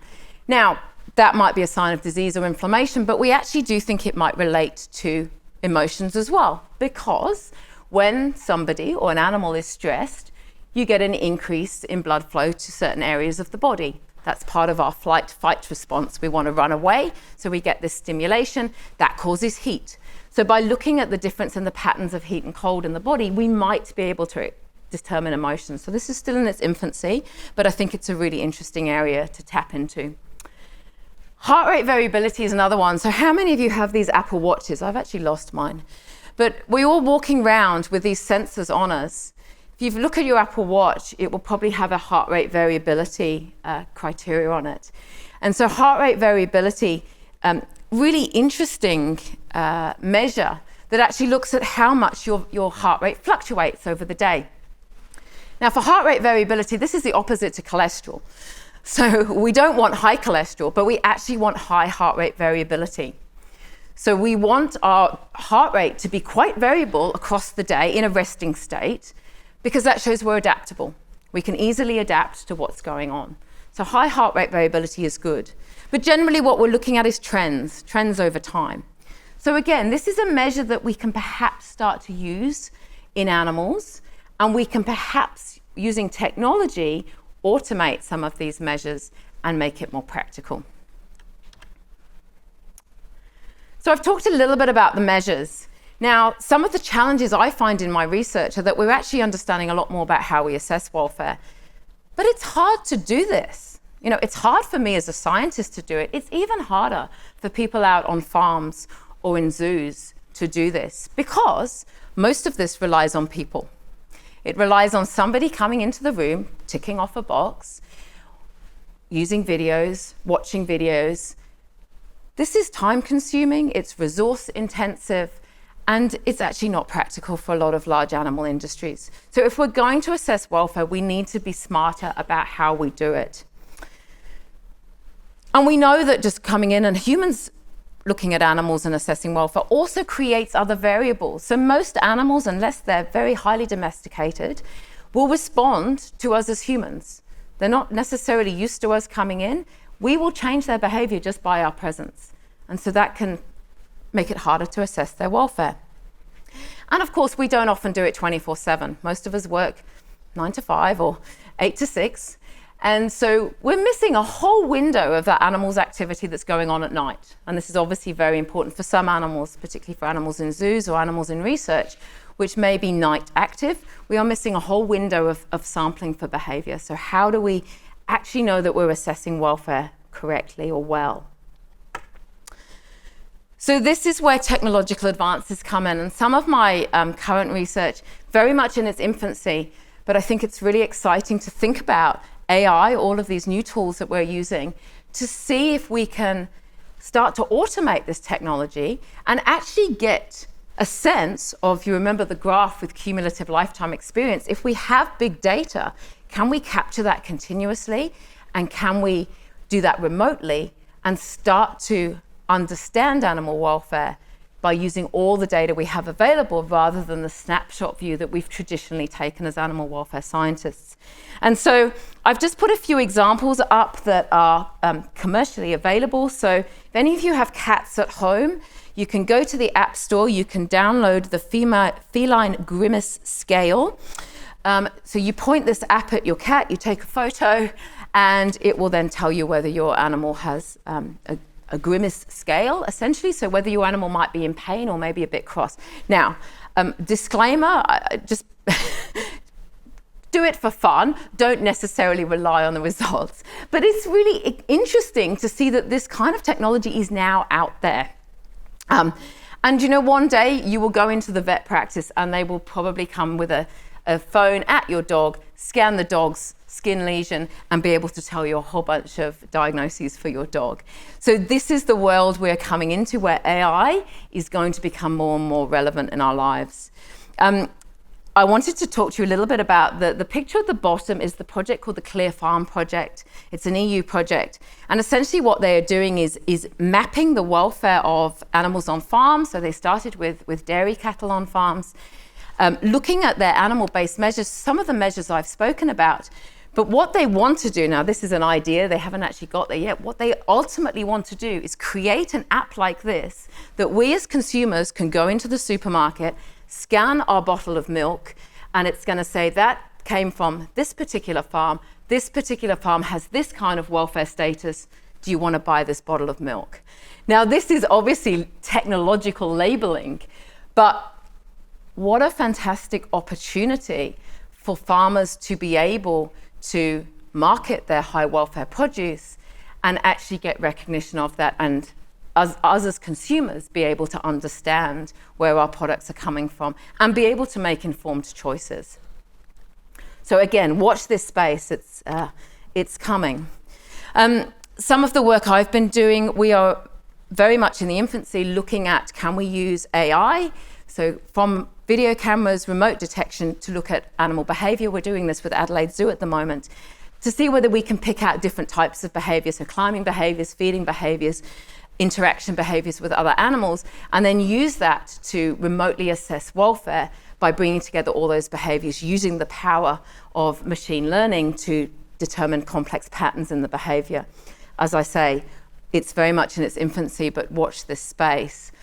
Speaker 3: Now, that might be a sign of disease or inflammation, but we actually do think it might relate to emotions as well, because when somebody or an animal is stressed, you get an increase in blood flow to certain areas of the body. That's part of our flight-fight response. We want to run away, so we get this stimulation that causes heat. So by looking at the difference in the patterns of heat and cold in the body, we might be able to determine emotions. So this is still in its infancy, but I think it's a really interesting area to tap into. Heart rate variability is another one. So how many of you have these Apple Watches? I've actually lost mine. But we're all walking around with these sensors on us. If you look at your Apple Watch, it will probably have a heart rate variability criteria on it. And so heart rate variability, really interesting measure that actually looks at how much your heart rate fluctuates over the day. Now, for heart rate variability, this is the opposite to cholesterol. So we don't want high cholesterol, but we actually want high heart rate variability. So we want our heart rate to be quite variable across the day in a resting state, because that shows we're adaptable. We can easily adapt to what's going on. So high heart rate variability is good. But generally what we're looking at is trends over time. So again, this is a measure that we can perhaps start to use in animals, and we can perhaps, using technology, automate some of these measures and make it more practical. So I've talked a little bit about the measures. Now, some of the challenges I find in my research are that we're actually understanding a lot more about how we assess welfare. But it's hard to do this. You know, it's hard for me as a scientist to do it. It's even harder for people out on farms or in zoos to do this, because most of this relies on people. It relies on somebody coming into the room, ticking off a box, using videos, watching videos. This is time consuming, it's resource intensive, and it's actually not practical for a lot of large animal industries. So if we're going to assess welfare, we need to be smarter about how we do it. And we know that just coming in and humans looking at animals and assessing welfare also creates other variables. So most animals, unless they're very highly domesticated, will respond to us as humans. They're not necessarily used to us coming in. We will change their behavior just by our presence. And so that can make it harder to assess their welfare. And of course, we don't often do it 24/7. Most of us work 9 to 5 or 8 to 6. And so we're missing a whole window of that animal's activity that's going on at night. And this is obviously very important for some animals, particularly for animals in zoos or animals in research, which may be night active. We are missing a whole window of sampling for behavior. So how do we actually know that we're assessing welfare correctly or well? So this is where technological advances come in. And some of my current research, very much in its infancy, but I think it's really exciting to think about AI, all of these new tools that we're using, to see if we can start to automate this technology and actually get a sense of, you remember the graph with cumulative lifetime experience, if we have big data, can we capture that continuously, and can we do that remotely and start to understand animal welfare by using all the data we have available rather than the snapshot view that we've traditionally taken as animal welfare scientists. And so I've just put a few examples up that are commercially available. So if any of you have cats at home, you can go to the App Store, you can download the Feline Grimace Scale. So you point this app at your cat, you take a photo, and it will then tell you whether your animal has a grimace scale, essentially, so whether your animal might be in pain or maybe a bit cross. Now, disclaimer, just do it for fun, don't necessarily rely on the results. But it's really interesting to see that this kind of technology is now out there. And you know, one day you will go into the vet practice and they will probably come with a phone at your dog, scan the dog's skin lesion, and be able to tell you a whole bunch of diagnoses for your dog. So this is the world we're coming into, where AI is going to become more and more relevant in our lives. I wanted to talk to you a little bit about the picture at the bottom is the project called the Clear Farm Project. It's an EU project. And essentially what they are doing is mapping the welfare of animals on farms. So they started with dairy cattle on farms, looking at their animal-based measures, some of the measures I've spoken about. But what they want to do now, this is an idea, they haven't actually got there yet. What they ultimately want to do is create an app like this that we as consumers can go into the supermarket, scan our bottle of milk, and it's going to say that came from this particular farm has this kind of welfare status. Do you want to buy this bottle of milk? Now, this is obviously technological labeling, but what a fantastic opportunity for farmers to be able to market their high welfare produce and actually get recognition of that, and us as consumers be able to understand where our products are coming from and be able to make informed choices. So again, watch this space, it's coming. Some of the work I've been doing, we are very much in the infancy looking at, can we use AI? So from video cameras, remote detection to look at animal behavior. We're doing this with Adelaide Zoo at the moment to see whether we can pick out different types of behaviors, so climbing behaviors, feeding behaviors, interaction behaviors with other animals, and then use that to remotely assess welfare by bringing together all those behaviors using the power of machine learning to determine complex patterns in the behavior. As I say, it's very much in its infancy, but watch this space.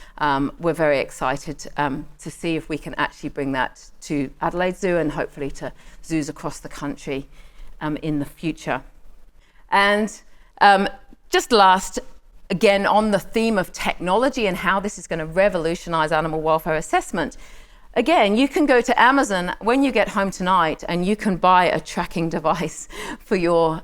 Speaker 3: We're very excited to see if we can actually bring that to Adelaide Zoo and hopefully to zoos across the country in the future. And just last, again, on the theme of technology and how this is going to revolutionize animal welfare assessment, again, you can go to Amazon when you get home tonight and you can buy a tracking device for your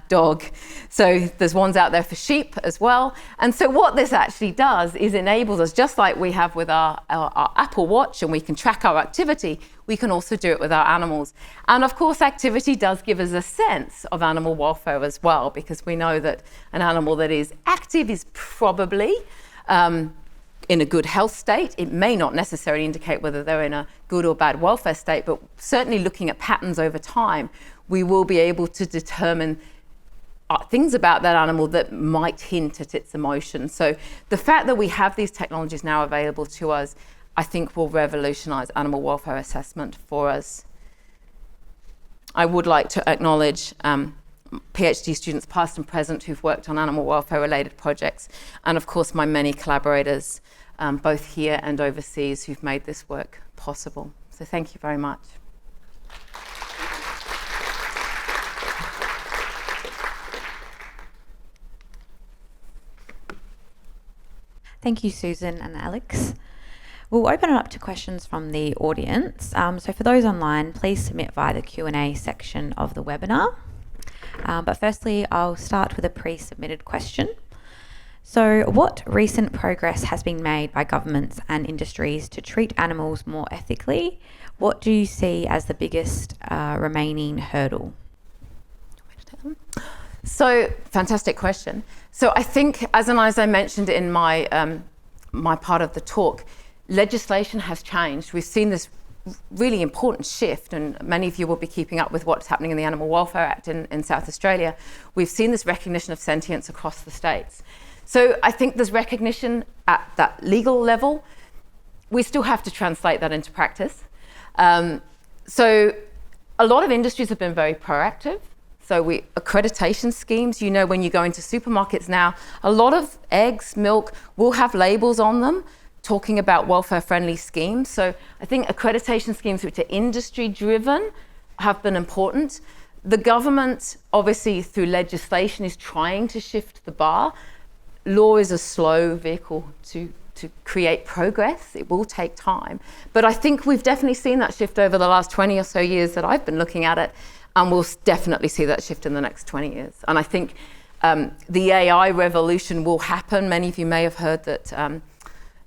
Speaker 3: dog. So there's ones out there for sheep as well. And so what this actually does is enables us, just like we have with our Apple Watch and we can track our activity, we can also do it with our animals. And of course, activity does give us a sense of animal welfare as well, because we know that an animal that is active is probably in a good health state. It may not necessarily indicate whether they're in a good or bad welfare state, but certainly looking at patterns over time, we will be able to determine things about that animal that might hint at its emotions. So the fact that we have these technologies now available to us, I think will revolutionize animal welfare assessment for us. I would like to acknowledge PhD students past and present who've worked on animal welfare related projects, and of course my many collaborators both here and overseas who've made this work possible. So thank you very much.
Speaker 1: Thank you, Susan and Alex. We'll open it up to questions from the audience. So for those online, please submit via the Q&A section of the webinar. But firstly, I'll start with a pre-submitted question. So what recent progress has been made by governments and industries to treat animals more ethically? What do you see as the biggest remaining hurdle?
Speaker 3: So, fantastic question. So I think, as I mentioned in my, my part of the talk, legislation has changed. We've seen this really important shift, and many of you will be keeping up with what's happening in the Animal Welfare Act in South Australia. We've seen this recognition of sentience across the states. So I think there's recognition at that legal level. We still have to translate that into practice. So a lot of industries have been very proactive. So accreditation schemes, you know, when you go into supermarkets now, a lot of eggs, milk will have labels on them talking about welfare-friendly schemes. So I think accreditation schemes which are industry-driven have been important. The government, obviously through legislation, is trying to shift the bar. Law is a slow vehicle to create progress. It will take time. But I think we've definitely seen that shift over the last 20 or so years that I've been looking at it, and we'll definitely see that shift in the next 20 years. And I think the AI revolution will happen. Many of you may have heard that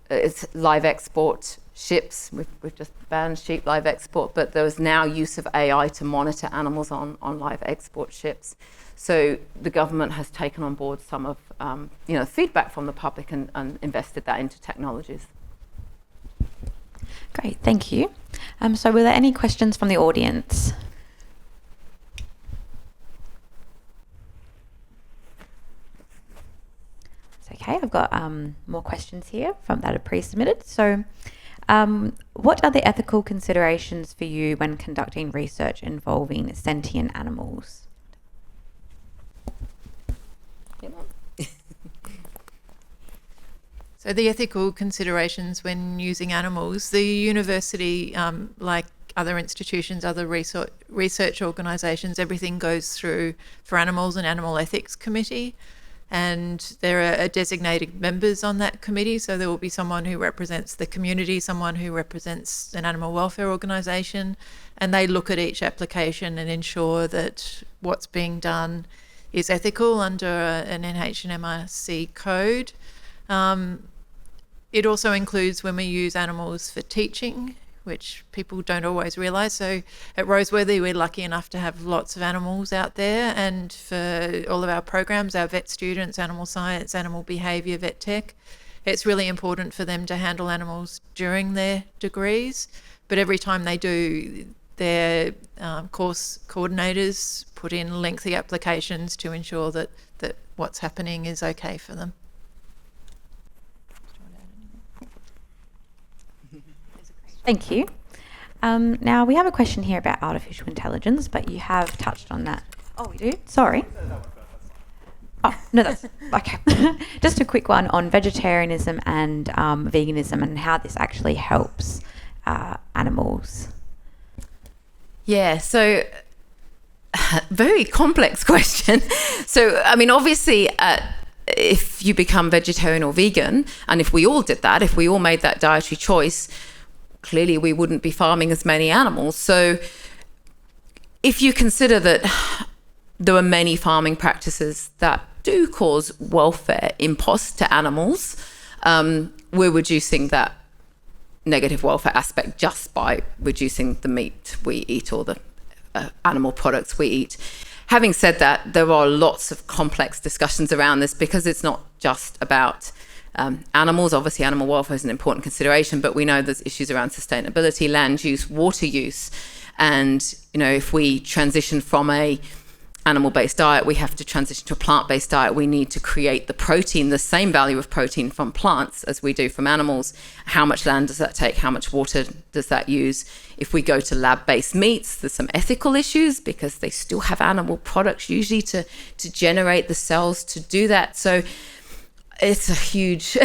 Speaker 3: it's live export ships. We've just banned sheep live export, but there is now use of AI to monitor animals on live export ships. So the government has taken on board some of feedback from the public and invested that into technologies.
Speaker 1: Great, thank you. So were there any questions from the audience? It's okay, I've got more questions here that are pre-submitted. So what are the ethical considerations for you when conducting research involving sentient animals?
Speaker 2: So the ethical considerations when using animals, the university, like other institutions, other research organisations, everything goes through for animals an animal ethics committee, and there are designated members on that committee. So there will be someone who represents the community, someone who represents an animal welfare organisation, and they look at each application and ensure that what's being done is ethical under an NHMRC code. It also includes when we use animals for teaching, which people don't always realise. So at Roseworthy, we're lucky enough to have lots of animals out there, and for all of our programs, our vet students, animal science, animal behaviour, vet tech, it's really important for them to handle animals during their degrees. But every time they do, their course coordinators put in lengthy applications to ensure that what's happening is okay for them.
Speaker 1: Thank you. Now we have a question here about artificial intelligence, but you have touched on that. Oh, we do? Sorry. Oh, no, that's okay. Just a quick one on vegetarianism and veganism and how this actually helps animals.
Speaker 3: Yeah, so very complex question. So, I mean, obviously, if you become vegetarian or vegan, and if we all did that, if we all made that dietary choice, clearly we wouldn't be farming as many animals. So if you consider that there are many farming practices that do cause welfare impost to animals, we're reducing that negative welfare aspect just by reducing the meat we eat or the animal products we eat. Having said that, there are lots of complex discussions around this because it's not just about animals. Obviously, animal welfare is an important consideration, but we know there's issues around sustainability, land use, water use. And, you know, if we transition from a animal-based diet, we have to transition to a plant-based diet. We need to create the protein, the same value of protein from plants as we do from animals. How much land does that take? How much water does that use? If we go to lab-based meats, there's some ethical issues because they still have animal products usually to generate the cells to do that. So it's a huge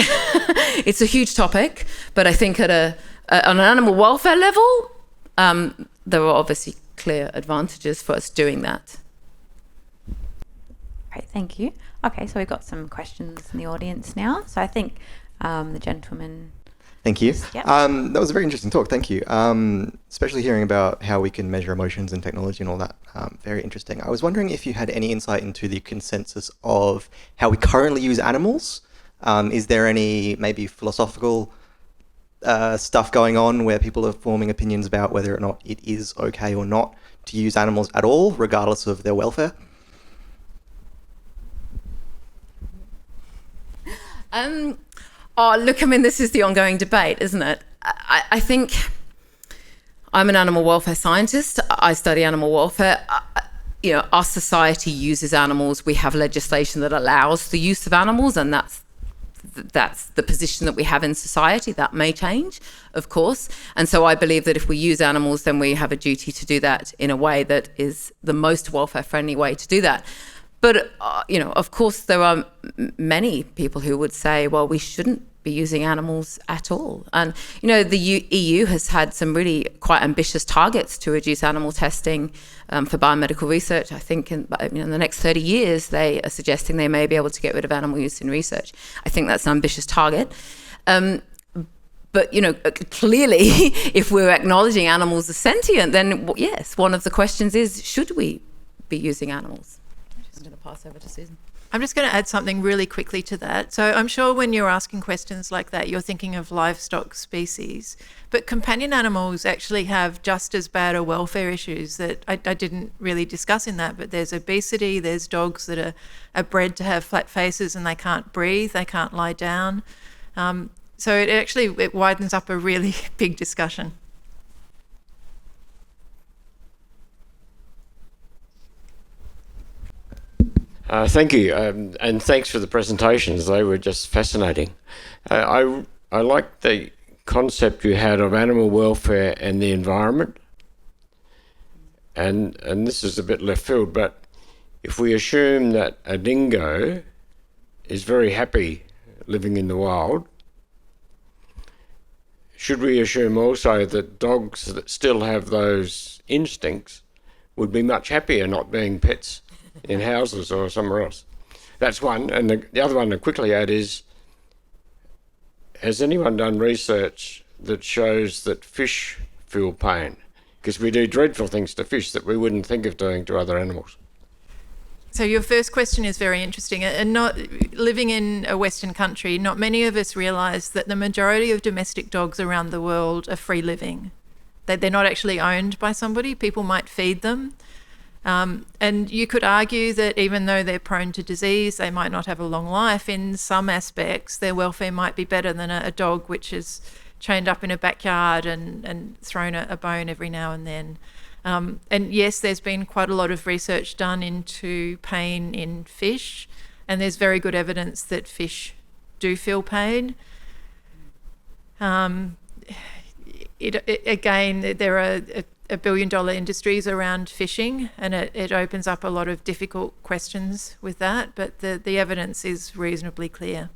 Speaker 3: it's a huge topic, but I think at on an animal welfare level, there are obviously clear advantages for us doing that.
Speaker 1: Great, thank you. Okay, so we've got some questions in the audience now. So I think the gentleman.
Speaker 4: Thank you.
Speaker 1: Yep.
Speaker 4: That was a very interesting talk. Thank you. Especially hearing about how we can measure emotions and technology and all that. Very interesting. I was wondering if you had any insight into the consensus of how we currently use animals. Is there any maybe philosophical stuff going on where people are forming opinions about whether or not it is okay or not to use animals at all, regardless of their welfare?
Speaker 3: Oh, look, I mean, this is the ongoing debate, isn't it? I think I'm an animal welfare scientist. I study animal welfare. You know, our society uses animals. We have legislation that allows the use of animals, and that's the position that we have in society. That may change, of course. And so I believe that if we use animals, then we have a duty to do that in a way that is the most welfare-friendly way to do that. But, you know, of course, there are many people who would say, well, we shouldn't be using animals at all. And, you know, the EU has had some really quite ambitious targets to reduce animal testing for biomedical research. I think in the next 30 years, they are suggesting they may be able to get rid of animal use in research. I think that's an ambitious target. But, you know, clearly, if we're acknowledging animals as sentient, then yes, one of the questions is, should we be using animals? I'm going to pass over to Susan.
Speaker 2: I'm just going to add something really quickly to that. So I'm sure when you're asking questions like that, you're thinking of livestock species, but companion animals actually have just as bad a welfare issues that I didn't really discuss in that, but there's obesity, there's dogs that are bred to have flat faces and they can't breathe, they can't lie down. So it widens up a really big discussion.
Speaker 5: Thank you, and thanks for the presentations. They were just fascinating. I like the concept you had of animal welfare and the environment. And this is a bit left field, but if we assume that a dingo is very happy living in the wild, should we assume also that dogs that still have those instincts would be much happier not being pets in houses or somewhere else? That's one. And the other one to quickly add is, has anyone done research that shows that fish feel pain? Because we do dreadful things to fish that we wouldn't think of doing to other animals.
Speaker 2: So your first question is very interesting. And not living in a Western country, not many of us realise that the majority of domestic dogs around the world are free living. They're not actually owned by somebody. People might feed them. And you could argue that even though they're prone to disease, they might not have a long life. In some aspects, their welfare might be better than a dog which is chained up in a backyard and thrown a bone every now and then. And yes, there's been quite a lot of research done into pain in fish, and there's very good evidence that fish do feel pain. Again, there are $1 billion industries around fishing, and it opens up a lot of difficult questions with that, but the evidence is reasonably clear.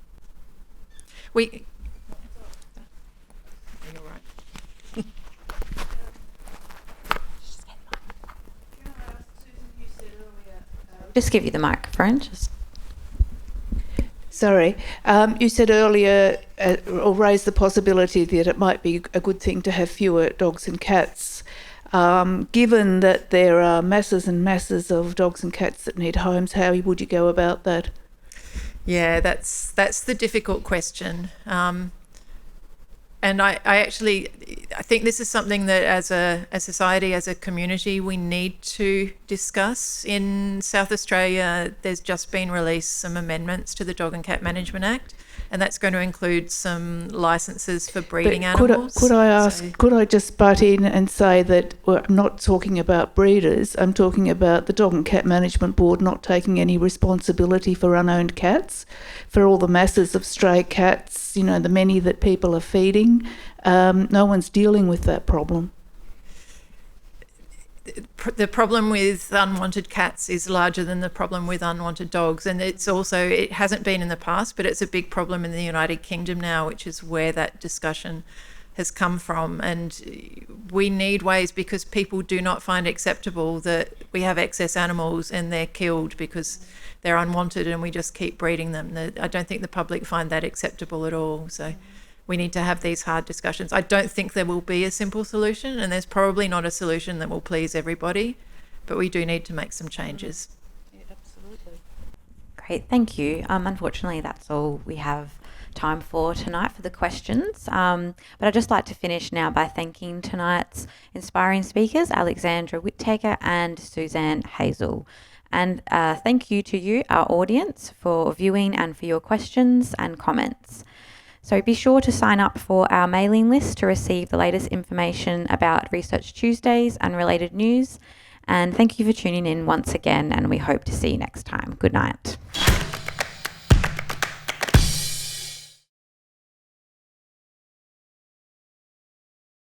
Speaker 1: Just give you the microphone.
Speaker 6: Sorry. You said earlier, or raised the possibility that it might be a good thing to have fewer dogs and cats. Given that there are masses and masses of dogs and cats that need homes, how would you go about that?
Speaker 2: Yeah, that's the difficult question. And I think this is something that as a society, as a community, we need to discuss. In South Australia, there's just been released some amendments to the Dog and Cat Management Act, and that's going to include some licences for breeding animals.
Speaker 6: Could I just butt in and say that I'm not talking about breeders, I'm talking about the Dog and Cat Management Board not taking any responsibility for unowned cats, for all the masses of stray cats, the many that people are feeding. No one's dealing with that problem.
Speaker 2: The problem with unwanted cats is larger than the problem with unwanted dogs, and it hasn't been in the past, but it's a big problem in the United Kingdom now, which is where that discussion has come from. And we need ways, because people do not find acceptable that we have excess animals and they're killed because they're unwanted and we just keep breeding them. I don't think the public find that acceptable at all. So we need to have these hard discussions. I don't think there will be a simple solution, and there's probably not a solution that will please everybody, but we do need to make some changes.
Speaker 6: Yeah, absolutely.
Speaker 1: Great, thank you. Unfortunately, that's all we have time for tonight for the questions. But I'd just like to finish now by thanking tonight's inspiring speakers, Alexandra Whittaker and Suzanne Hazel. And thank you to you, our audience, for viewing and for your questions and comments. So be sure to sign up for our mailing list to receive the latest information about Research Tuesdays and related news. And thank you for tuning in once again, and we hope to see you next time. Good night.